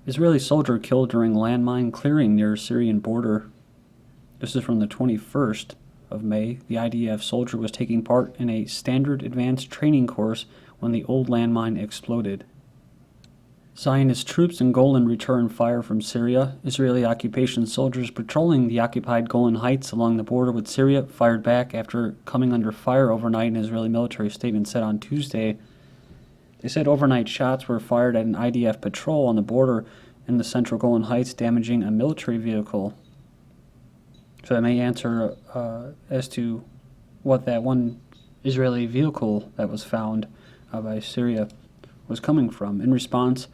Israeli soldier killed during landmine clearing near Syrian border. This is from the 21st of May. The IDF soldier was taking part in a standard advanced training course when the old landmine exploded. Zionist troops in Golan returned fire from Syria. Israeli occupation soldiers patrolling the occupied Golan Heights along the border with Syria fired back after coming under fire overnight, an Israeli military statement said on Tuesday. They said overnight shots were fired at an IDF patrol on the border in the central Golan Heights, damaging a military vehicle. So that may answer as to what that one Israeli vehicle that was found by Syria was coming from. In response,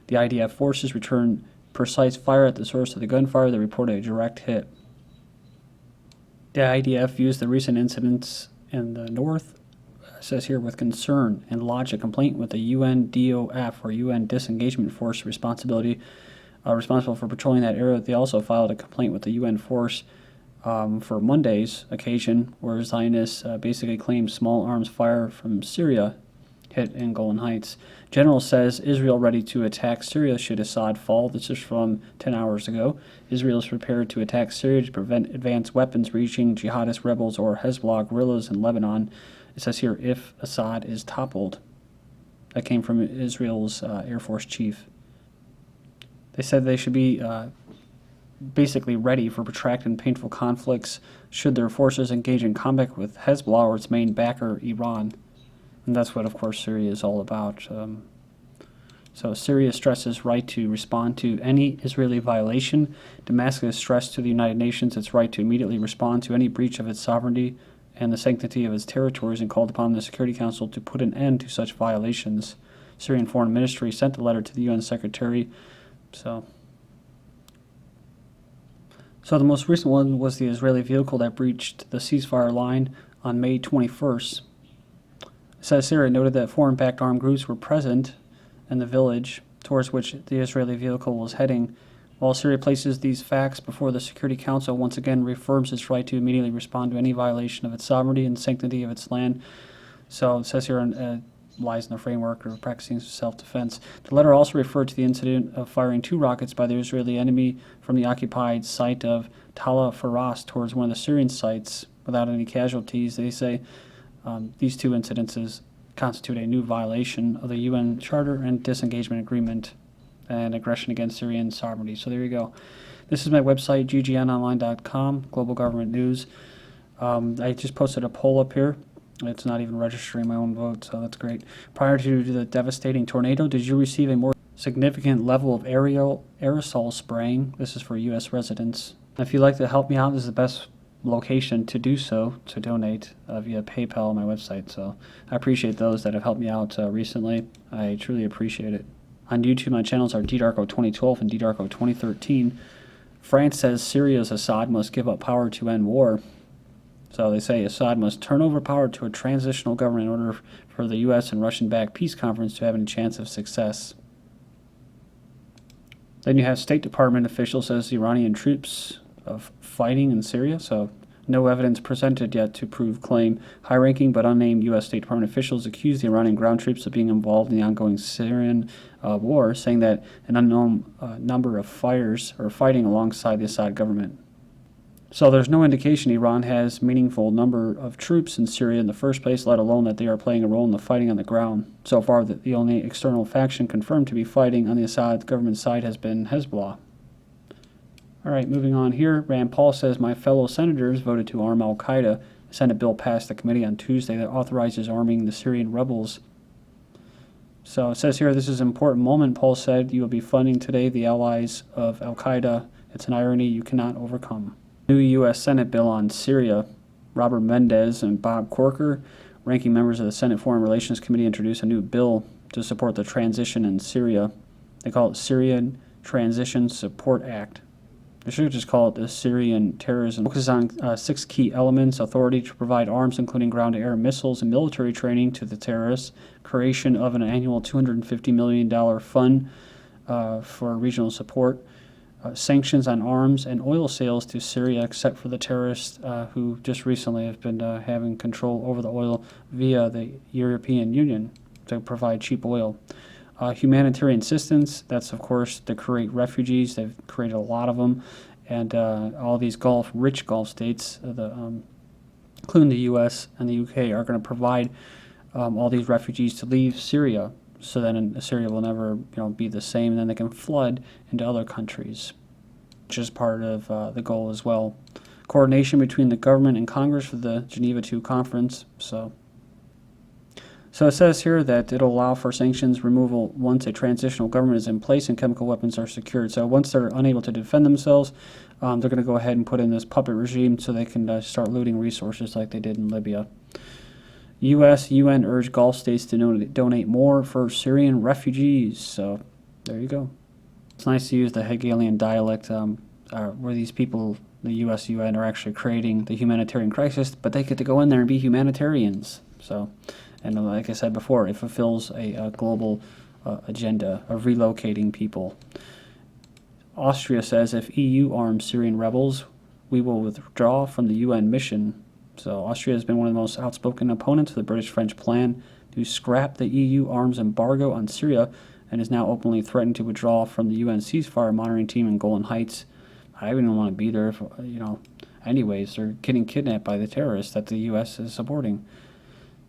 the IDF forces returned precise fire at the source of the gunfire that reported a direct hit. The IDF used the recent incidents in the north, says here, with concern and lodged a complaint with the UNDOF, or UN Disengagement Force, responsible for patrolling that area. They also filed a complaint with the UN force for Monday's occasion, where Zionists basically claimed small arms fire from Syria hit in Golan Heights. General says Israel ready to attack Syria should Assad fall. This is from 10 hours ago. Israel is prepared to attack Syria to prevent advanced weapons reaching jihadist rebels or Hezbollah guerrillas in Lebanon. It says here, if Assad is toppled. That came from Israel's Air Force chief. They said they should be basically ready for protracted and painful conflicts should their forces engage in combat with Hezbollah or its main backer, Iran. And that's what, of course, Syria is all about. So Syria stresses right to respond to any Israeli violation. Damascus stressed to the United Nations its right to immediately respond to any breach of its sovereignty and the sanctity of its territories, and called upon the Security Council to put an end to such violations. Syrian Foreign Ministry sent a letter to the UN Secretary. So the most recent one was the Israeli vehicle that breached the ceasefire line on May 21st. It says Syria noted that foreign-backed armed groups were present in the village towards which the Israeli vehicle was heading. While Syria places these facts before the Security Council, once again reaffirms its right to immediately respond to any violation of its sovereignty and sanctity of its land. So it says here lies in the framework of practicing self-defense. The letter also referred to the incident of firing 2 rockets by the Israeli enemy from the occupied site of Tala Faras towards one of the Syrian sites without any casualties. They say these 2 incidences constitute a new violation of the UN Charter and Disengagement Agreement and aggression against Syrian sovereignty. So there you go. This is my website, ggnonline.com, Global Government News. I just posted a poll up here. It's not even registering my own vote, so that's great. Prior to the devastating tornado, did you receive a more significant level of aerosol spraying? This is for U.S. residents. If you'd like to help me out, this is the best location to do so, to donate via PayPal on my website. So I appreciate those that have helped me out recently. I truly appreciate it. On YouTube, my channels are DDarko 2012 and DDarko 2013. France says Syria's Assad must give up power to end war. So they say Assad must turn over power to a transitional government in order for the U.S. and Russian-backed peace conference to have any chance of success. Then you have State Department official says the Iranian troops of fighting in Syria. So no evidence presented yet to prove claim. High-ranking but unnamed U.S. State Department officials accuse the Iranian ground troops of being involved in the ongoing Syrian war, saying that an unknown number of fighters are fighting alongside the Assad government. So there's no indication Iran has meaningful number of troops in Syria in the first place, let alone that they are playing a role in the fighting on the ground. So far, the only external faction confirmed to be fighting on the Assad government side has been Hezbollah. All right, moving on here. Rand Paul says, my fellow senators voted to arm Al-Qaeda. A Senate bill passed the committee on Tuesday that authorizes arming the Syrian rebels. So it says here, this is an important moment. Paul said, you will be funding today the allies of Al-Qaeda. It's an irony you cannot overcome. New U.S. Senate bill on Syria. Robert Mendez and Bob Corker, ranking members of the Senate Foreign Relations Committee, introduced a new bill to support the transition in Syria. They call it Syrian Transition Support Act. They should just call it the Syrian terrorism. It focuses on 6 key elements: authority to provide arms, including ground-to-air missiles and military training to the terrorists, creation of an annual $250 million fund for regional support, sanctions on arms and oil sales to Syria, except for the terrorists who just recently have been having control over the oil via the European Union to provide cheap oil. Humanitarian assistance, that's of course to create refugees. They've created a lot of them. And all these rich Gulf states, including the U.S. and the U.K., are going to provide all these refugees to leave Syria, so then Syria will never, be the same. And then they can flood into other countries, which is part of the goal as well. Coordination between the government and Congress for the Geneva II conference. So it says here that it'll allow for sanctions removal once a transitional government is in place and chemical weapons are secured. So once they're unable to defend themselves, they're going to go ahead and put in this puppet regime so they can start looting resources like they did in Libya. U.S. UN urged Gulf states to donate more for Syrian refugees. So there you go. It's nice to use the Hegelian dialect where these people, the U.S. UN, are actually creating the humanitarian crisis, but they get to go in there and be humanitarians. So, and like I said before, it fulfills a global agenda of relocating people. Austria says if EU arms Syrian rebels, we will withdraw from the UN mission. So Austria has been one of the most outspoken opponents of the British-French plan to scrap the EU arms embargo on Syria, and is now openly threatened to withdraw from the UN ceasefire monitoring team in Golan Heights. I don't even want to be there if, anyways, they're getting kidnapped by the terrorists that the U.S. is supporting.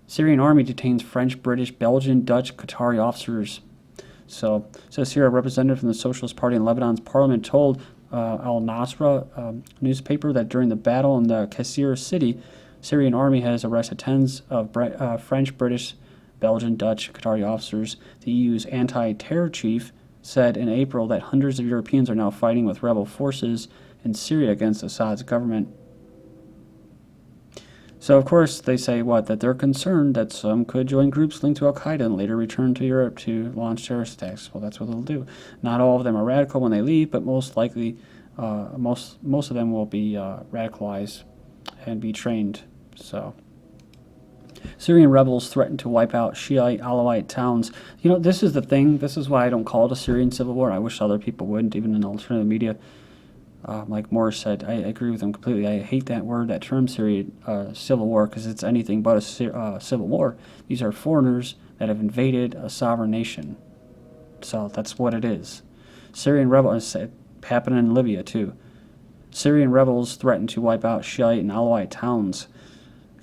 Syrian army detains French, British, Belgian, Dutch, Qatari officers. So, it says here, a representative from the Socialist Party in Lebanon's parliament told Al-Nasra newspaper that during the battle in the Qusayr city, Syrian army has arrested tens of French, British, Belgian, Dutch, Qatari officers. The EU's anti-terror chief said in April that hundreds of Europeans are now fighting with rebel forces in Syria against Assad's government. So, of course, they say, that they're concerned that some could join groups linked to Al-Qaeda and later return to Europe to launch terrorist attacks. Well, that's what they'll do. Not all of them are radical when they leave, but most likely, most of them will be radicalized and be trained. So, Syrian rebels threaten to wipe out Shiite Alawite towns. This is the thing. This is why I don't call it a Syrian civil war. I wish other people wouldn't, even in alternative media. Like Morris said, I agree with him completely. I hate that word, that term, Syrian civil war, because it's anything but a civil war. These are foreigners that have invaded a sovereign nation. So that's what it is. Syrian rebels, happening in Libya too. Syrian rebels threaten to wipe out Shiite and Alawite towns.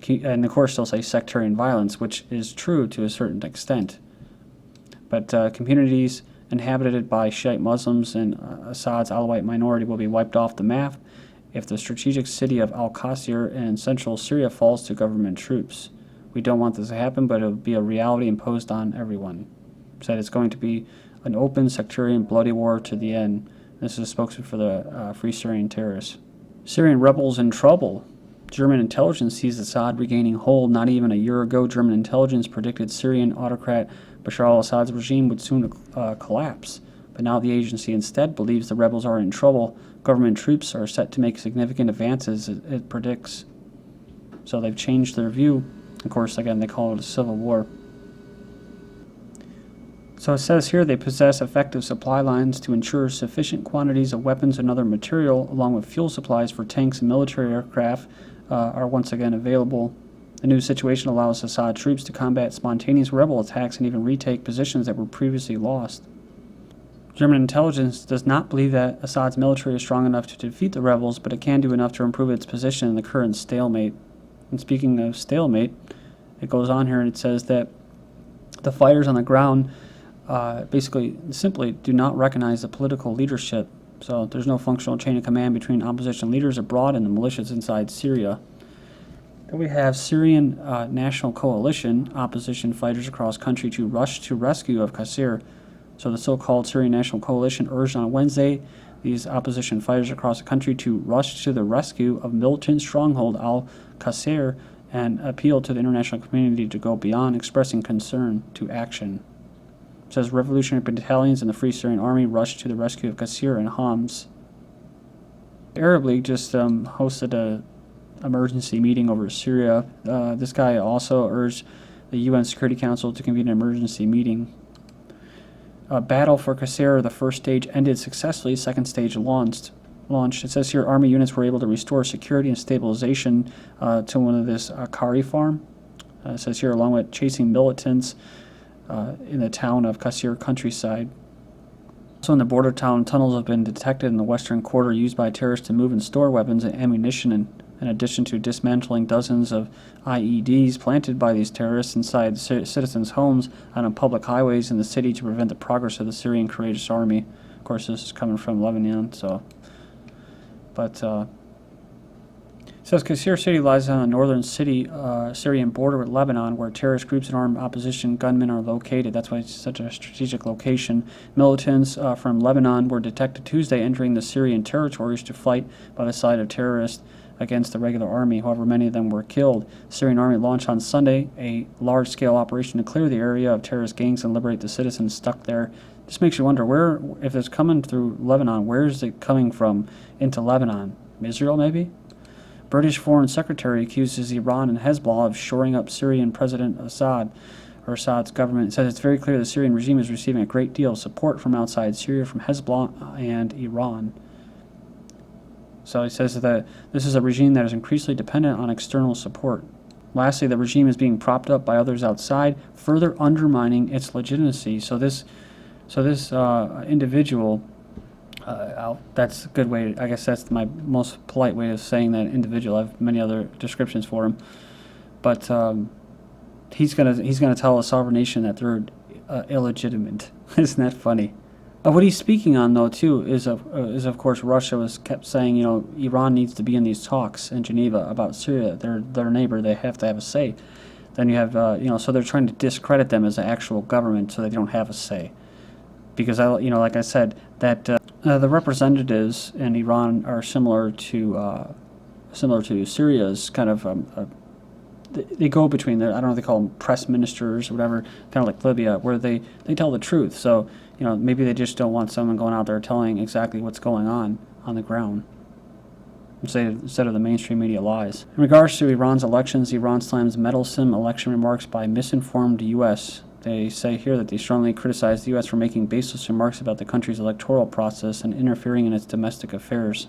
And of course they'll say sectarian violence, which is true to a certain extent. But communities inhabited by Shiite Muslims and Assad's Alawite minority will be wiped off the map if the strategic city of al-Qusseir in central Syria falls to government troops. We don't want this to happen, but it will be a reality imposed on everyone. Said it's going to be an open, sectarian, bloody war to the end. This is a spokesman for the Free Syrian terrorists. Syrian rebels in trouble. German intelligence sees Assad regaining hold. Not even a year ago, German intelligence predicted Syrian autocrat Bashar al-Assad's regime would soon collapse. But now the agency instead believes the rebels are in trouble. Government troops are set to make significant advances, it predicts. So they've changed their view. Of course, again, they call it a civil war. So it says here they possess effective supply lines to ensure sufficient quantities of weapons and other material, along with fuel supplies for tanks and military aircraft, are once again available. The new situation allows Assad troops to combat spontaneous rebel attacks and even retake positions that were previously lost. German intelligence does not believe that Assad's military is strong enough to defeat the rebels, but it can do enough to improve its position in the current stalemate. And speaking of stalemate, it goes on here and it says that the fighters on the ground simply do not recognize the political leadership. So there's no functional chain of command between opposition leaders abroad and the militias inside Syria. Then we have Syrian National Coalition opposition fighters across country to rush to rescue of Qusayr. So the so-called Syrian National Coalition urged on Wednesday these opposition fighters across the country to rush to the rescue of militant stronghold al-Qusseir and appeal to the international community to go beyond expressing concern to action. It says revolutionary battalions and the Free Syrian Army rushed to the rescue of Qusayr and Homs. The Arab League just hosted a emergency meeting over Syria. This guy also urged the UN Security Council to convene an emergency meeting. Battle for Qusayr, the first stage ended successfully, second stage launched. It says here army units were able to restore security and stabilization to one of this Qatari farm. It says here along with chasing militants in the town of Qusayr countryside. Also in the border town, tunnels have been detected in the western quarter used by terrorists to move and store weapons and ammunition, in addition to dismantling dozens of IEDs planted by these terrorists inside citizens' homes and on public highways in the city to prevent the progress of the Syrian courageous army. Of course, this is coming from Lebanon, so. But it says Qusayr city lies on the northern Syrian border with Lebanon, where terrorist groups and armed opposition gunmen are located. That's why it's such a strategic location. Militants from Lebanon were detected Tuesday entering the Syrian territories to fight by the side of terrorists against the regular army. However, many of them were killed. The Syrian army launched on Sunday a large-scale operation to clear the area of terrorist gangs and liberate the citizens stuck there. This makes you wonder, where, if it's coming through Lebanon, where is it coming from into Lebanon? Israel, maybe? British Foreign Secretary accuses Iran and Hezbollah of shoring up Syrian President Assad, or Assad's government. It says it's very clear the Syrian regime is receiving a great deal of support from outside Syria, from Hezbollah and Iran. So he says that this is a regime that is increasingly dependent on external support. Lastly, the regime is being propped up by others outside, further undermining its legitimacy. So this individual, that's a good way. I guess that's my most polite way of saying that individual. I have many other descriptions for him, but he's gonna tell a sovereign nation that they're illegitimate. Isn't that funny? What he's speaking on, though, too, is of course Russia kept saying, Iran needs to be in these talks in Geneva about Syria. They're their neighbor. They have to have a say. Then you have, so they're trying to discredit them as an actual government so they don't have a say. Because like I said, that the representatives in Iran are similar to Syria's kind of. They go between there. I don't know if they call them press ministers or whatever, kind of like Libya, where they tell the truth. So maybe they just don't want someone going out there telling exactly what's going on the ground, instead of the mainstream media lies. In regards to Iran's elections, Iran slams meddlesome election remarks by misinformed U.S. They say here that they strongly criticize the U.S. for making baseless remarks about the country's electoral process and interfering in its domestic affairs.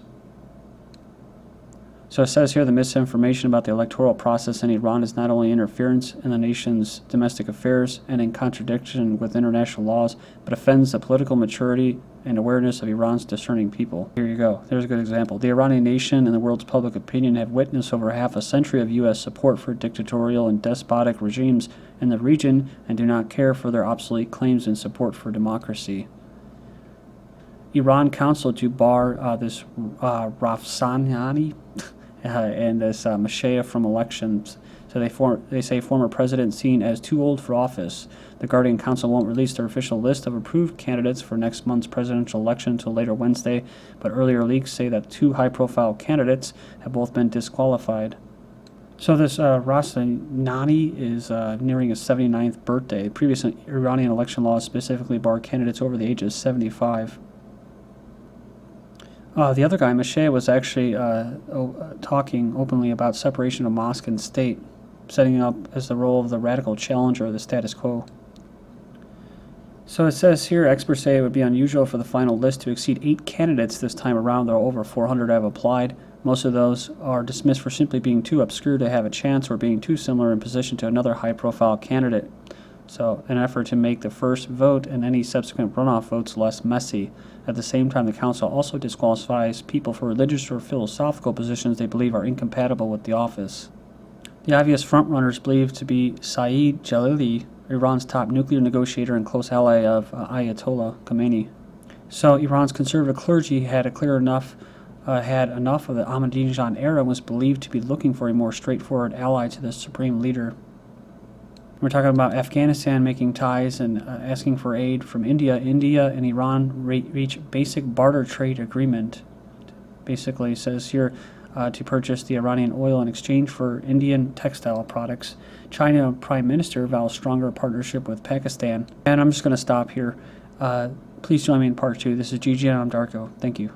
So it says here the misinformation about the electoral process in Iran is not only interference in the nation's domestic affairs and in contradiction with international laws, but offends the political maturity and awareness of Iran's discerning people. Here you go. There's a good example. The Iranian nation and the world's public opinion have witnessed over half a century of U.S. support for dictatorial and despotic regimes in the region and do not care for their obsolete claims in support for democracy. Iran counseled to bar this Rafsanjani and this Mashaya from elections. So they say former president seen as too old for office. The Guardian Council won't release their official list of approved candidates for next month's presidential election until later Wednesday, but earlier leaks say that two high-profile candidates have both been disqualified. So this Rafsanjani is nearing his 79th birthday. Previous Iranian election laws specifically bar candidates over the age of 75. The other guy, Mashaya, was actually talking openly about separation of mosque and state, setting up as the role of the radical challenger of the status quo. So it says here, experts say it would be unusual for the final list to exceed 8 candidates this time around. There are over 400 have applied. Most of those are dismissed for simply being too obscure to have a chance or being too similar in position to another high-profile candidate. So, an effort to make the first vote and any subsequent runoff votes less messy. At the same time, the council also disqualifies people for religious or philosophical positions they believe are incompatible with the office. The obvious frontrunners believed to be Saeed Jalili, Iran's top nuclear negotiator and close ally of Ayatollah Khomeini. So, Iran's conservative clergy had enough of the Ahmadinejad era and was believed to be looking for a more straightforward ally to the supreme leader. We're talking about Afghanistan making ties and asking for aid from India. India and Iran reach basic barter trade agreement. Basically, it says here to purchase the Iranian oil in exchange for Indian textile products. China Prime Minister vows stronger partnership with Pakistan. And I'm just going to stop here. Please join me in part 2. This is GGN. I'm Darko. Thank you.